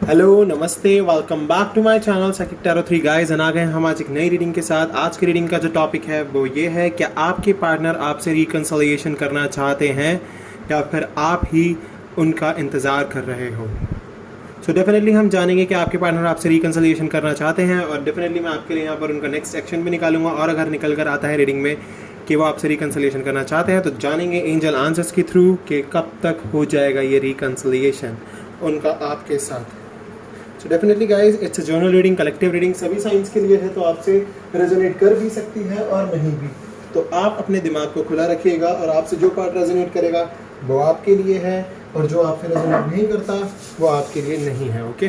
Hello नमस्ते, welcome back to my channel Saqib tarot 3 guys. आ गए हम आज एक नई रीडिंग के साथ। आज की रीडिंग का जो टॉपिक है वो ये है कि आपके पार्टनर आपसे रिकन्सिलिएशन करना चाहते हैं या फिर आप ही उनका इंतज़ार कर रहे हो। सो डेफिनेटली हम जानेंगे कि आपके पार्टनर आपसे रिकन्सिलिएशन करना चाहते हैं और डेफिनेटली मैं आपके लिए यहाँ पर उनका नेक्स्ट एक्शन भी निकालूंगा। और अगर निकल कर आता है रीडिंग में कि वो आपसे रिकन्सिलिएशन करना चाहते हैं तो जानेंगे एंजल आंसर्स के थ्रू कि कब तक हो जाएगा ये रिकन्सिलिएशन उनका आपके साथ। So definitely guys, it's a journal reading, collective reading, सभी साइंस के लिए है, तो आपसे रेजोनेट कर भी सकती है और नहीं भी। तो आप अपने दिमाग को खुला रखिएगा और आपसे जो पार्ट रेजोनेट करेगा वो आपके लिए है और जो आपसे रेजोनेट नहीं करता वो आपके लिए नहीं है। ओके,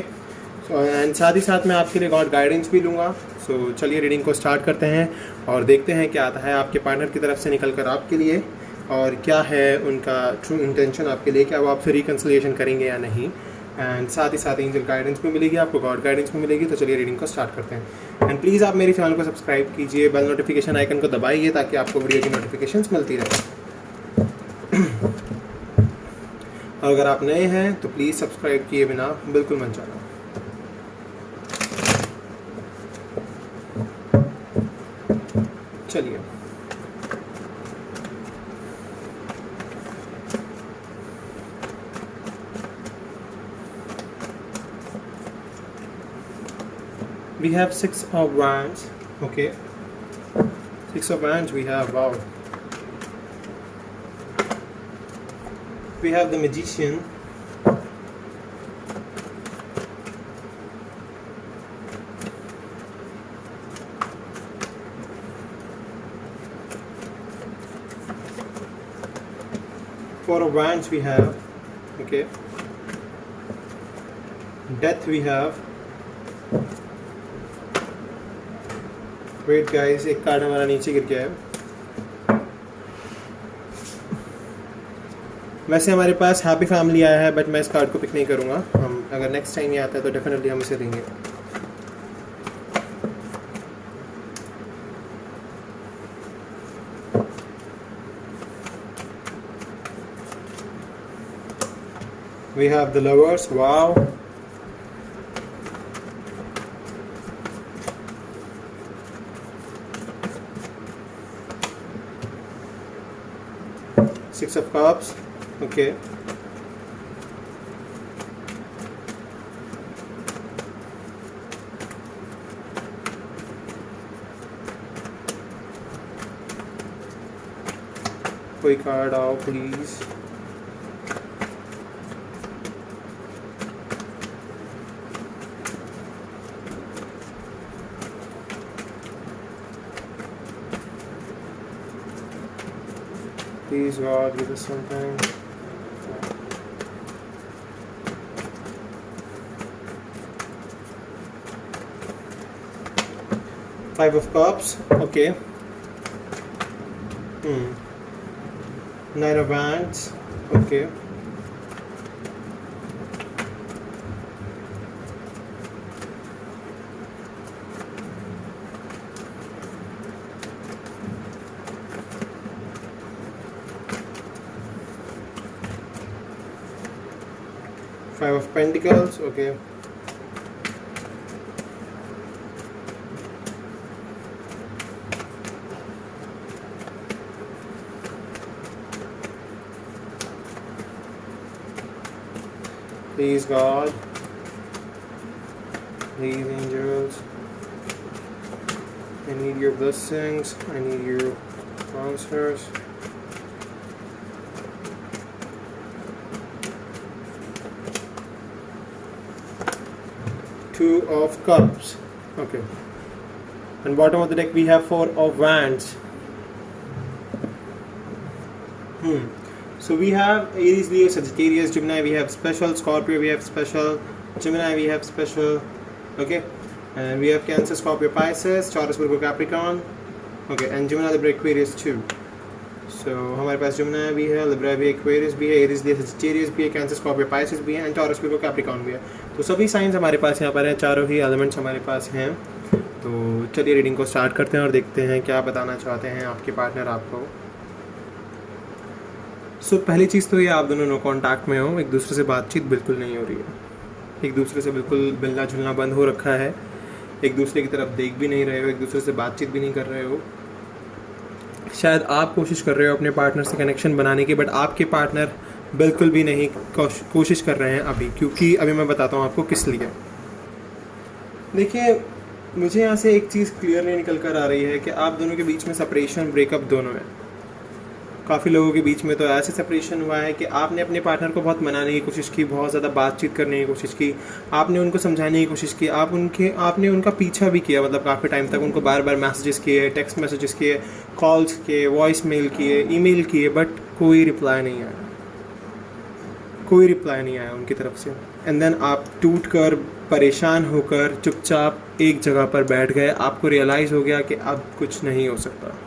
सो एंड साथ ही साथ मैं आपके लिए गॉड गाइडेंस भी लूँगा। सो चलिए रीडिंग को स्टार्ट करते हैं और देखते हैं क्या आता है आपके पार्टनर की तरफ से निकल कर आपके लिए और क्या है उनका ट्रू इंटेंशन आपके लिए, क्या वो आपसे रिकन्सिलिएशन करेंगे या नहीं। एंड साथ ही साथ एंजल गाइडेंस भी मिलेगी, आपको गॉड गाइडेंस भी मिलेगी। तो चलिए रीडिंग को स्टार्ट करते हैं। एंड प्लीज़ आप मेरे चैनल को सब्सक्राइब कीजिए, बेल नोटिफिकेशन आइकन को दबाइए ताकि आपको वीडियो की नोटिफिकेशंस मिलती रहे। और अगर आप नए हैं तो प्लीज़ सब्सक्राइब किए बिना बिल्कुल मत जाना। चलिए we have 6 of wands. Okay, 6 of wands we have. Wow, we have the magician, four of wands we have. Okay, death we have. Wait guys, एक कार्ड हमारा नीचे गिर गया है। वैसे हमारे पास हैप्पी फैमिली आया है बट मैं इस कार्ड को पिक नहीं करूँगा। हम अगर नेक्स्ट टाइम ये आता है तो डेफिनेटली हम इसे देंगे। We have the lovers. Wow, Six of Cups. Okay, कोई कार्ड आओ please. Please God, give us something. Five of Cups. Okay. Nine of Wands. Okay. Five of Pentacles. Okay. Please God, please angels, I need your blessings, I need your answers. Two of Cups. Okay. And bottom of the deck we have Four of Wands. So we have Aries, Leo, Sagittarius, Gemini we have special, Scorpio we have special, Gemini we have special. Okay, and we have Cancer, Scorpio, Pisces, Taurus, Virgo, Capricorn. Okay, and Gemini, Libra, Aquarius too. So हमारे पास Gemini भी है, Libra भी है, Aquarius भी है, Aries भी है, Sagittarius भी है, Cancer, Scorpio, Pisces भी है, and Taurus, Virgo, Capricorn भी है। तो सभी साइंस हमारे पास यहाँ पर हैं, चारों ही एलिमेंट्स हमारे पास हैं। तो चलिए रीडिंग को स्टार्ट करते हैं और देखते हैं क्या बताना चाहते हैं आपके पार्टनर आपको। सो पहली चीज़ तो ये, आप दोनों नो कॉन्टैक्ट में हो, एक दूसरे से बातचीत बिल्कुल नहीं हो रही है। एक दूसरे से बिल्कुल मिलना जुलना बंद हो रखा है, एक दूसरे की तरफ देख भी नहीं रहे हो, एक दूसरे से बातचीत भी नहीं कर रहे हो। शायद आप कोशिश कर रहे हो अपने पार्टनर से कनेक्शन बनाने की, बट आपके पार्टनर बिल्कुल भी नहीं कोशिश कर रहे हैं अभी, क्योंकि अभी मैं बताता हूँ आपको किस लिए। देखिए, मुझे यहाँ से एक चीज़ क्लियरली निकल कर आ रही है कि आप दोनों के बीच में सेपरेशन, ब्रेकअप दोनों है। काफ़ी लोगों के बीच में तो ऐसे सेपरेशन हुआ है कि आपने अपने पार्टनर को बहुत मनाने की कोशिश की, बहुत ज़्यादा बातचीत करने की कोशिश की, आपने उनको समझाने की कोशिश की, आपने उनका पीछा भी किया, मतलब काफ़ी टाइम तक उनको बार बार मैसेजेस किए, टेक्स्ट मैसेजेस किए, कॉल्स किए, वॉइस मेल किए, ईमेल किए, बट कोई रिप्लाई नहीं आया, कोई रिप्लाई नहीं आया उनकी तरफ से। एंड देन आप टूट कर, परेशान होकर चुपचाप एक जगह पर बैठ गए। आपको रियलाइज़ हो गया कि अब कुछ नहीं हो सकता,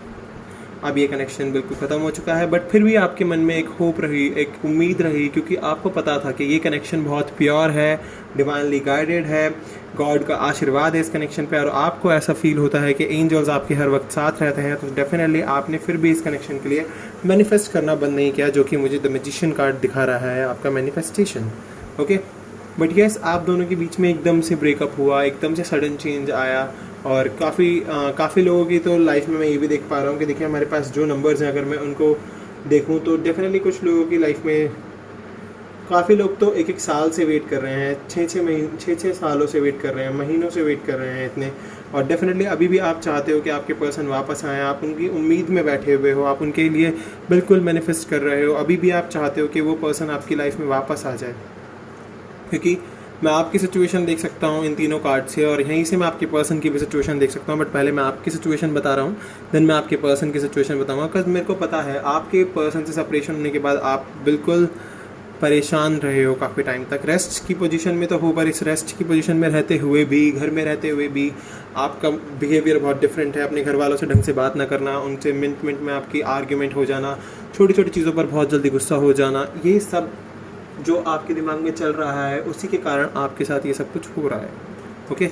अब ये कनेक्शन बिल्कुल ख़त्म हो चुका है। बट फिर भी आपके मन में एक होप रही, एक उम्मीद रही, क्योंकि आपको पता था कि ये कनेक्शन बहुत प्योर है, डिवाइनली गाइडेड है, गॉड का आशीर्वाद है इस कनेक्शन पे, और आपको ऐसा फील होता है कि एंजल्स आपके हर वक्त साथ रहते हैं। तो डेफिनेटली आपने फिर भी इस कनेक्शन के लिए मैनिफेस्ट करना बंद नहीं किया, जो कि मुझे द मैजिशियन कार्ड दिखा रहा है, आपका मैनिफेस्टेशन। ओके, बट यस, आप दोनों के बीच में एकदम से ब्रेकअप हुआ, एकदम से सडन चेंज आया, और काफ़ी लोगों की तो लाइफ में मैं ये भी देख पा रहा हूँ कि देखिए हमारे पास जो नंबर्स हैं, अगर मैं उनको देखूँ तो डेफिनेटली कुछ लोगों की लाइफ में, काफ़ी लोग तो एक साल से वेट कर रहे हैं, 6 सालों से वेट कर रहे हैं, महीनों से वेट कर रहे हैं इतने। और डेफिनेटली अभी भी आप चाहते हो कि आपके पर्सन वापस आएँ, आप उनकी उम्मीद में बैठे हुए हो, आप उनके लिए बिल्कुल मैनिफेस्ट कर रहे हो, अभी भी आप चाहते हो कि वो पर्सन आपकी लाइफ में वापस आ जाए। क्योंकि मैं आपकी सिचुएशन देख सकता हूँ इन तीनों कार्ड से, और यहीं से मैं आपके पर्सन की भी सिचुएशन देख सकता हूँ। बट पहले मैं आपकी सिचुएशन बता रहा हूँ, देन मैं आपके पर्सन की सिचुएशन बताऊँगा। बिकॉज मेरे को पता है आपके पर्सन से सेपरेशन होने के बाद आप बिल्कुल परेशान रहे हो काफ़ी टाइम तक। रेस्ट की पोजीशन में तो हो, पर इस रेस्ट की पोजीशन में रहते हुए भी, घर में रहते हुए भी आपका बिहेवियर बहुत डिफरेंट है। अपने घर वालों से ढंग से बात ना करना, उनसे मिनट मिनट में आपकी आर्ग्यूमेंट हो जाना, छोटी छोटी चीज़ों पर बहुत जल्दी गुस्सा हो जाना, ये सब जो आपके दिमाग में चल रहा है, उसी के कारण आपके साथ ये सब कुछ हो रहा है। ओके,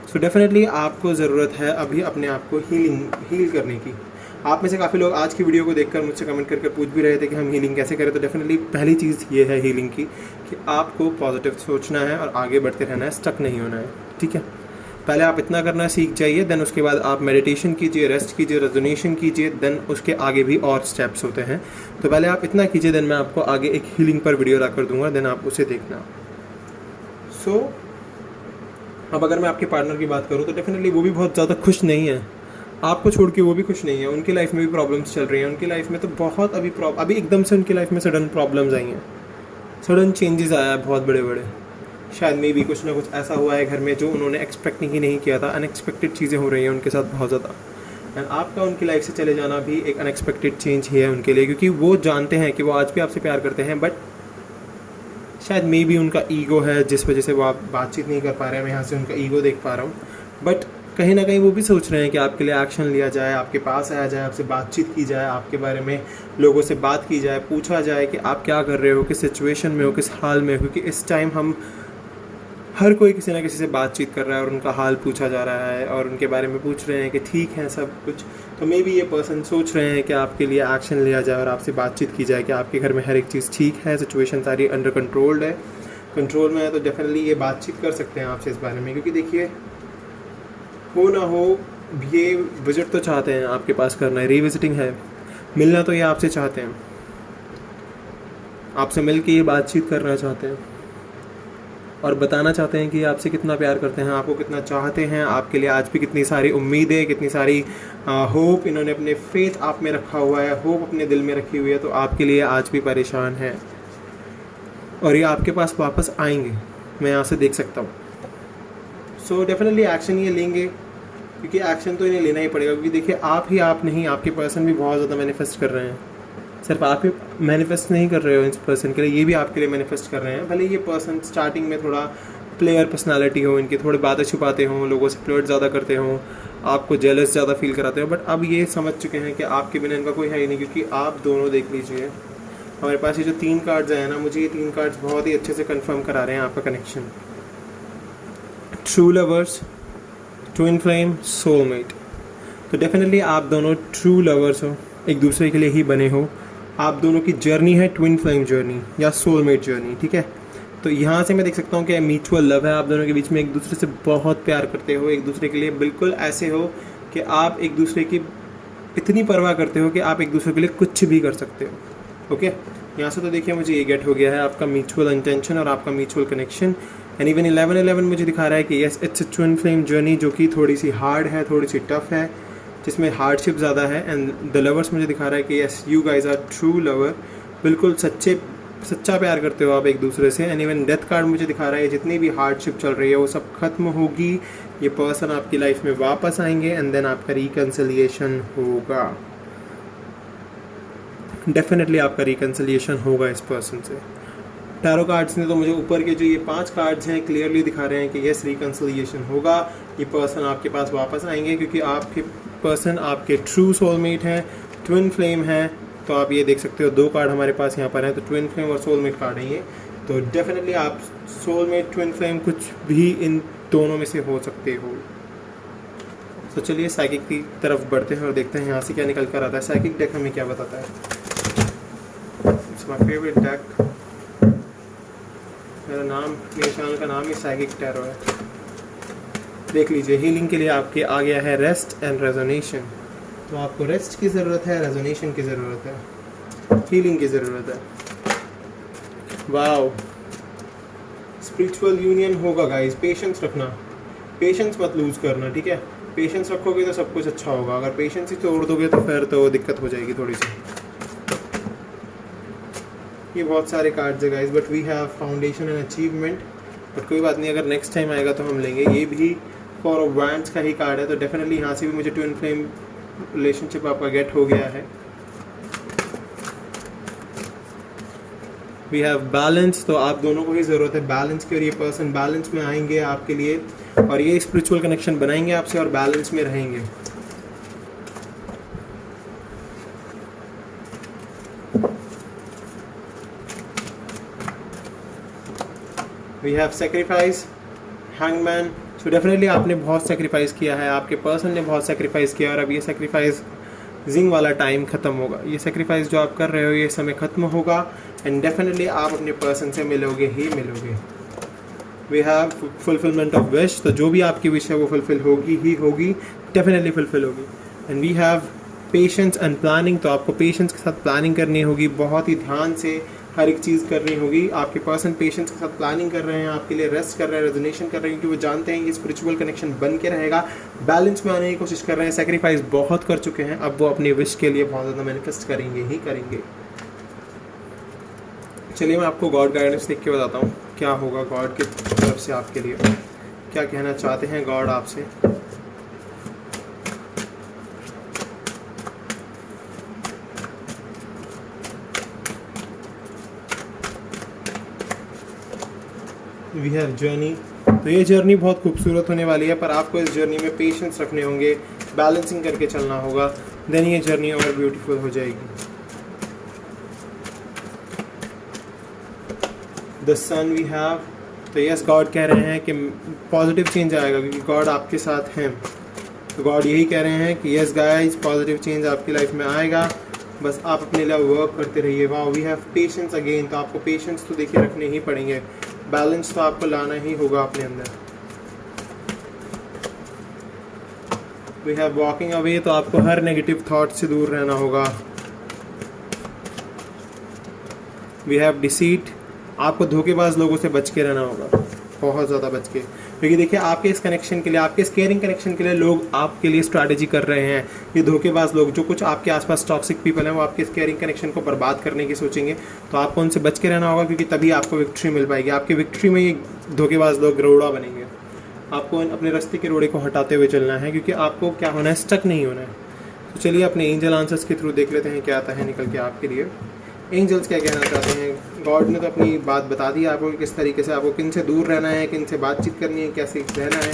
सो डेफिनेटली आपको ज़रूरत है अभी अपने आप को हील करने की। आप में से काफ़ी लोग आज की वीडियो को देखकर मुझसे कमेंट करके पूछ भी रहे थे कि हम हीलिंग कैसे करें। तो डेफिनेटली पहली चीज़ ये है हीलिंग की कि आपको पॉजिटिव सोचना है और आगे बढ़ते रहना है, स्टक नहीं होना है। ठीक है, पहले आप इतना करना सीख जाइए, देन उसके बाद आप मेडिटेशन कीजिए, रेस्ट कीजिए, रेजोनेशन कीजिए, देन उसके आगे भी और स्टेप्स होते हैं। तो पहले आप इतना कीजिए, देन मैं आपको आगे एक हीलिंग पर वीडियो ला कर दूंगा, देन आप उसे देखना। सो अब अगर मैं आपके पार्टनर की बात करूँ तो डेफिनेटली वो भी बहुत ज़्यादा खुश नहीं है, आपको छोड़ के वो भी खुश नहीं है। उनकी लाइफ में भी प्रॉब्लम्स चल रही हैं, उनकी लाइफ में तो बहुत अभी एकदम से उनकी लाइफ में सडन प्रॉब्लम्स आई हैं, सडन चेंजेस आया है बहुत बड़े बड़े। शायद मे भी कुछ ना कुछ ऐसा हुआ है घर में जो उन्होंने एक्सपेक्ट नहीं किया था। अनएक्सपेक्टेड चीज़ें हो रही हैं उनके साथ बहुत ज़्यादा, एंड आपका उनकी लाइफ से चले जाना भी एक अनएक्सपेक्टेड चेंज ही है उनके लिए, क्योंकि वो जानते हैं कि वो आज भी आपसे प्यार करते हैं, बट शायद मे भी उनका ईगो है जिस वजह से वो आप बातचीत नहीं कर पा रहे हैं। मैं यहाँ से उनका ईगो देख पा रहा हूँ, बट कहीं ना कहीं वो भी सोच रहे हैं कि आपके लिए एक्शन लिया जाए, आपके पास आया जाए, आपसे बातचीत की जाए, आपके बारे में लोगों से बात की जाए, पूछा जाए कि आप क्या कर रहे हो, किस सिचुएशन में हो, किस हाल में हो। क्योंकि इस टाइम हम हर कोई किसी ना किसी से बातचीत कर रहा है और उनका हाल पूछा जा रहा है और उनके बारे में पूछ रहे हैं कि ठीक है सब कुछ। तो मे बी ये पर्सन सोच रहे हैं कि आपके लिए एक्शन लिया जाए और आपसे बातचीत की जाए कि आपके घर में हर एक चीज़ ठीक है, सिचुएशन सारी अंडर कंट्रोल में है। तो डेफिनेटली ये बातचीत कर सकते हैं आपसे इस बारे में, क्योंकि देखिए हो ना हो ये विजिट तो चाहते हैं आपके पास करना है, रीविजिटिंग है, मिलना तो ये आपसे चाहते हैं, आपसे मिल के ये बातचीत करना चाहते हैं और बताना चाहते हैं कि आपसे कितना प्यार करते हैं, आपको कितना चाहते हैं, आपके लिए आज भी कितनी सारी उम्मीदें, कितनी सारी होप इन्होंने अपने फेथ आप में रखा हुआ है, होप अपने दिल में रखी हुई है। तो आपके लिए आज भी परेशान है और ये आपके पास वापस आएंगे, मैं यहाँ से देख सकता हूँ। सो डेफिनेटली एक्शन ये लेंगे, क्योंकि एक्शन तो इन्हें लेना ही पड़ेगा। क्योंकि देखिए आप नहीं, आपके पर्सन भी बहुत ज़्यादा मैनिफेस्ट कर रहे हैं। सिर्फ आप ही मैनिफेस्ट नहीं कर रहे हो इस पर्सन के लिए, ये भी आपके लिए मैनिफेस्ट कर रहे हैं। भले ये पर्सन स्टार्टिंग में थोड़ा प्लेयर पर्सनालिटी हो, इनकी थोड़ी बातें छुपाते हों, लोगों से फ्लर्ट ज़्यादा करते हों, आपको जेलस ज़्यादा फील कराते हो, बट अब ये समझ चुके हैं कि आपके बिना इनका कोई है ही नहीं। क्योंकि आप दोनों देख लीजिए, हमारे पास ये जो 3 कार्ड्स आए ना, मुझे ये 3 कार्ड्स बहुत ही अच्छे से कंफर्म करा रहे हैं आपका connection. True lovers, twin flame, soulmate. तो डेफिनेटली आप दोनों ट्रू लवर्स हो, एक दूसरे के लिए ही बने हो। आप दोनों की जर्नी है ट्विन फ्लेम जर्नी या सोलमेट जर्नी, ठीक है। तो यहाँ से मैं देख सकता हूँ कि म्यूचुअल लव है आप दोनों के बीच में, एक दूसरे से बहुत प्यार करते हो, एक दूसरे के लिए बिल्कुल ऐसे हो कि आप एक दूसरे की इतनी परवाह करते हो कि आप एक दूसरे के लिए कुछ भी कर सकते हो। ओके, यहाँ से तो देखिए मुझे ये गेट हो गया है आपका म्यूचुअल इंटेंशन और आपका म्यूचुअल कनेक्शन। एंड इवन 11-11 मुझे दिखा रहा है कि yes it's a twin flame journey, जो कि थोड़ी सी हार्ड है, थोड़ी सी टफ है, जिसमें हार्डशिप ज़्यादा है। एंड द लवर्स मुझे दिखा रहा है कि yes you guys are true lover, बिल्कुल सच्चा प्यार करते हो आप एक दूसरे से। एंड इवन डेथ कार्ड मुझे दिखा रहा है जितनी भी हार्डशिप चल रही है वो सब खत्म होगी, ये पर्सन आपकी लाइफ में वापस आएंगे एंड देन आपका रिकन्सिलिएशन होगा। डेफिनेटली आपका रिकन्सिलिएशन होगा इस पर्सन से। टैरो कार्ड्स ने तो मुझे ऊपर के जो ये 5 कार्ड्स हैं क्लियरली दिखा रहे हैं कि यस रिकन्सिलिएशन होगा, ये पर्सन आपके पास वापस आएंगे, क्योंकि आपके पर्सन आपके ट्रू सोलमेट हैं, ट्विन फ्लेम हैं। तो आप ये देख सकते हो 2 कार्ड हमारे पास यहाँ पर हैं, तो ट्विन फ्लेम और सोलमेट कार्ड हैं ये। तो डेफिनेटली आप सोलमेट ट्विन फ्लेम कुछ भी इन दोनों में से हो सकते हो। तो चलिए साइकिक की तरफ बढ़ते हैं और देखते हैं यहाँ से क्या निकल कर आता है। साइकिक डेक हमें क्या बताता है? इट्स माय फेवरेट डेक, मेरे चैनल का नाम ही साइकिक टैरो है। देख लीजिए, हीलिंग के लिए आपके आ गया है रेस्ट एंड रेजोनेशन। तो आपको रेस्ट की ज़रूरत है, रेजोनेशन की ज़रूरत है, हीलिंग की ज़रूरत है। वाओ, स्पिरिचुअल यूनियन होगा गाइस। पेशेंस रखना, पेशेंस मत लूज़ करना, ठीक है? पेशेंस रखोगे तो सब कुछ अच्छा होगा। अगर पेशेंस ही तोड़ दोगे तो फिर तो दिक्कत हो जाएगी थोड़ी सी। ये बहुत सारे कार्ड्स है guys, but we have foundation and achievement. But कोई बात नहीं, अगर नेक्स्ट टाइम आएगा तो हम लेंगे। ये भी फॉर ऑफ वैंड्स का ही कार्ड है, तो डेफिनेटली यहाँ से भी मुझे ट्विन फ्लेम रिलेशनशिप आपका गेट हो गया है। वी हैव बैलेंस, तो आप दोनों को ही ज़रूरत है बैलेंस की, और ये पर्सन बैलेंस में आएंगे आपके लिए और ये स्पिरिचुअल कनेक्शन बनाएंगे आपसे और बैलेंस में रहेंगे। We have sacrifice, hangman. So definitely आपने बहुत सेक्रीफाइस किया है, आपके पर्सन ने बहुत सेक्रीफाइस किया, और अब ये सेक्रीफाइस जिंग वाला टाइम ख़त्म होगा। ये सेक्रीफाइस जो आप कर रहे हो ये समय ख़त्म होगा एंड डेफिनेटली आप अपने पर्सन से मिलोगे ही मिलोगे। We have fulfilment of wish, तो जो भी आपकी विश है वो फुलफिल होगी ही होगी, डेफिनेटली फुलफिल होगी। And we have patience and planning, तो आपको पेशेंस के साथ प्लानिंग करनी होगी, बहुत ही ध्यान से हर एक चीज़ करनी होगी। आपके पर्सन पेशेंस के साथ प्लानिंग कर रहे हैं, आपके लिए रेस्ट कर रहे हैं, रेजोनेशन कर रहे हैं, क्योंकि वो जानते हैं कि स्पिरिचुअल कनेक्शन बन के रहेगा। बैलेंस में आने की कोशिश कर रहे हैं, सेक्रीफाइस बहुत कर चुके हैं, अब वो अपनी विश के लिए बहुत ज़्यादा मैनिफेस्ट करेंगे ही करेंगे। चलिए मैं आपको गॉड गाइडेंस देख के बताता हूँ क्या होगा गॉड की तरफ से आपके लिए, क्या कहना चाहते हैं गॉड आपसे। वी हैव जर्नी, तो ये जर्नी बहुत खूबसूरत होने वाली है, पर आपको इस जर्नी में पेशेंस रखने होंगे, बैलेंसिंग करके चलना होगा, देन ये जर्नी और ब्यूटीफुल हो जाएगी। द सन वी हैव, तो यस गॉड कह रहे हैं कि पॉजिटिव चेंज आएगा, क्योंकि गॉड आपके साथ हैं। तो गॉड यही कह रहे हैं कि यस गाइस पॉजिटिव चेंज आपकी लाइफ में आएगा, बस आप अपने लिए वर्क करते रहिए। वाह, वी हैव पेशेंस अगेन, तो आपको पेशेंस तो देखिए रखने ही पड़ेंगे, बैलेंस तो आपको लाना ही होगा अपने अंदर। वी हैव वॉकिंग अवे, तो आपको हर नेगेटिव थॉट से दूर रहना होगा। वी हैव डिसीट, आपको धोखेबाज लोगों से बच के रहना होगा, बहुत ज़्यादा बच के, क्योंकि देखिए आपके इस कनेक्शन के लिए, आपके इस केयरिंग कनेक्शन के लिए लोग आपके लिए स्ट्रैटेजी कर रहे हैं। ये धोखेबाज लोग, जो कुछ आपके आसपास टॉक्सिक पीपल हैं, वो आपके इस केयरिंग कनेक्शन को बर्बाद करने की सोचेंगे, तो आपको उनसे बच के रहना होगा, क्योंकि तभी आपको विक्ट्री मिल पाएगी। आपकी विक्ट्री में ये धोखेबाज लोग रोड़ा बनेंगे। आपको अपने रास्ते के रोड़े को हटाते हुए चलना है, क्योंकि आपको क्या होना है, स्टक नहीं होना है। तो चलिए अपने एंजल आंसर्स के थ्रू देख लेते हैं क्या आता है निकल के आपके लिए। एंजल्स क्या कहना चाहते हैं? गॉड ने तो अपनी बात बता दी आपको कि किस तरीके से आपको किन से दूर रहना है, किन से बातचीत करनी है, कैसे रहना है,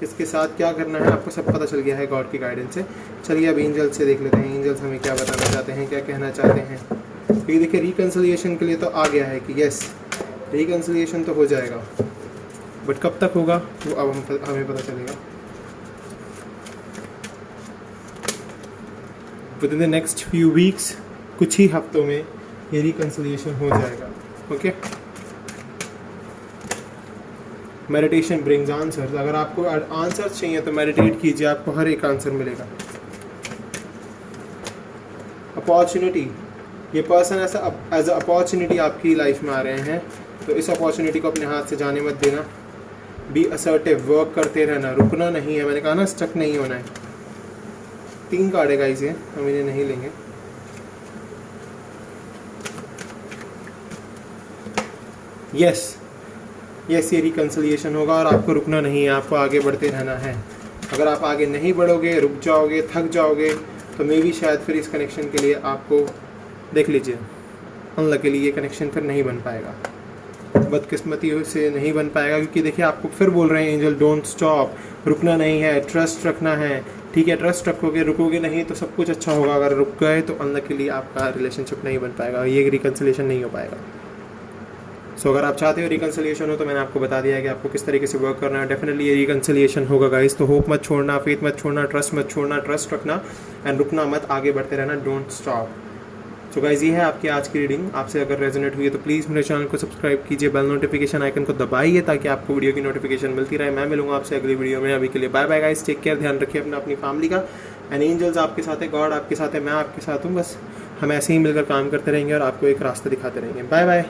किसके साथ क्या करना है, आपको सब पता चल गया है गॉड की गाइडेंस से। चलिए अब एंजल्स से देख लेते हैं, एंजल्स हमें क्या बताना चाहते हैं, क्या कहना चाहते हैं। ये देखिए रिकन्सिलिएशन के लिए तो आ गया है कि यस रिकन्सिलिएशन तो हो जाएगा, बट कब तक होगा वो अब हमें पता चलेगा। With in the next few weeks, कुछ ही हफ्तों में ये रिकन्सिलिएशन हो जाएगा। Okay, meditation brings answers. अगर आपको आंसर्स चाहिए तो मेडिटेट कीजिए, आपको हर एक आंसर मिलेगा। अपॉर्चुनिटी, ये पर्सन ऐसा एज अ अपॉर्चुनिटी आपकी लाइफ में आ रहे हैं, तो इस अपॉर्चुनिटी को अपने हाथ से जाने मत देना। बी असर्टिव, वर्क करते रहना, रुकना नहीं है। मैंने कहा ना, स्टक नहीं होना है। 3 कार्ड है गाइस ये, हम इन्हें नहीं लेंगे। यस यस, ये रिकंसिलिएशन होगा और आपको रुकना नहीं है, आपको आगे बढ़ते रहना है। अगर आप आगे नहीं बढ़ोगे, रुक जाओगे, थक जाओगे, तो मे भी शायद फिर इस कनेक्शन के लिए आपको, देख लीजिए, अनलकीली ये कनेक्शन फिर नहीं बन पाएगा, बदकिस्मती से नहीं बन पाएगा। क्योंकि देखिए, आपको फिर बोल रहे हैं एंजल, डोंट स्टॉप, रुकना नहीं है, ट्रस्ट रखना है। ठीक है, ट्रस्ट रखोगे, रुकोगे नहीं तो सब कुछ अच्छा होगा। अगर रुक गए तो अनलकीली आपका रिलेशनशिप नहीं बन पाएगा, ये रिकंसिलिएशन नहीं हो पाएगा। सो अगर आप चाहते हो रिकंसिलिएशन हो, तो मैंने आपको बता दिया है कि आपको किस तरीके से वर्क करना है। डेफिनेटली ये रिकंसिलिएशन होगा गाइस। तो होप मत छोड़ना, फेथ मत छोड़ना, ट्रस्ट मत छोड़ना, ट्रस्ट रखना एंड रुकना मत, आगे बढ़ते रहना, डोंट स्टॉप। सो गाइस, ये है आपकी आज की रीडिंग। आपसे अगर रेजोनेट हुई है तो प्लीज़ मेरे चैनल को सब्सक्राइब कीजिए, बेल नोटिफिकेशन आइकन को दबाइए ताकि आपको वीडियो की नोटिफिकेशन मिलती रहे। मैं मिलूंगा आपसे अगली वीडियो में। अभी के लिए bye bye guys, take care, ध्यान रखिए अपना, अपनी फैमिली का। एंड एंजल्स आपके साथ है, गॉड आपके साथ है, मैं आपके साथ हूँ। बस हम ऐसे ही मिलकर काम करते रहेंगे और आपको एक रास्ता दिखाते रहेंगे। Bye bye.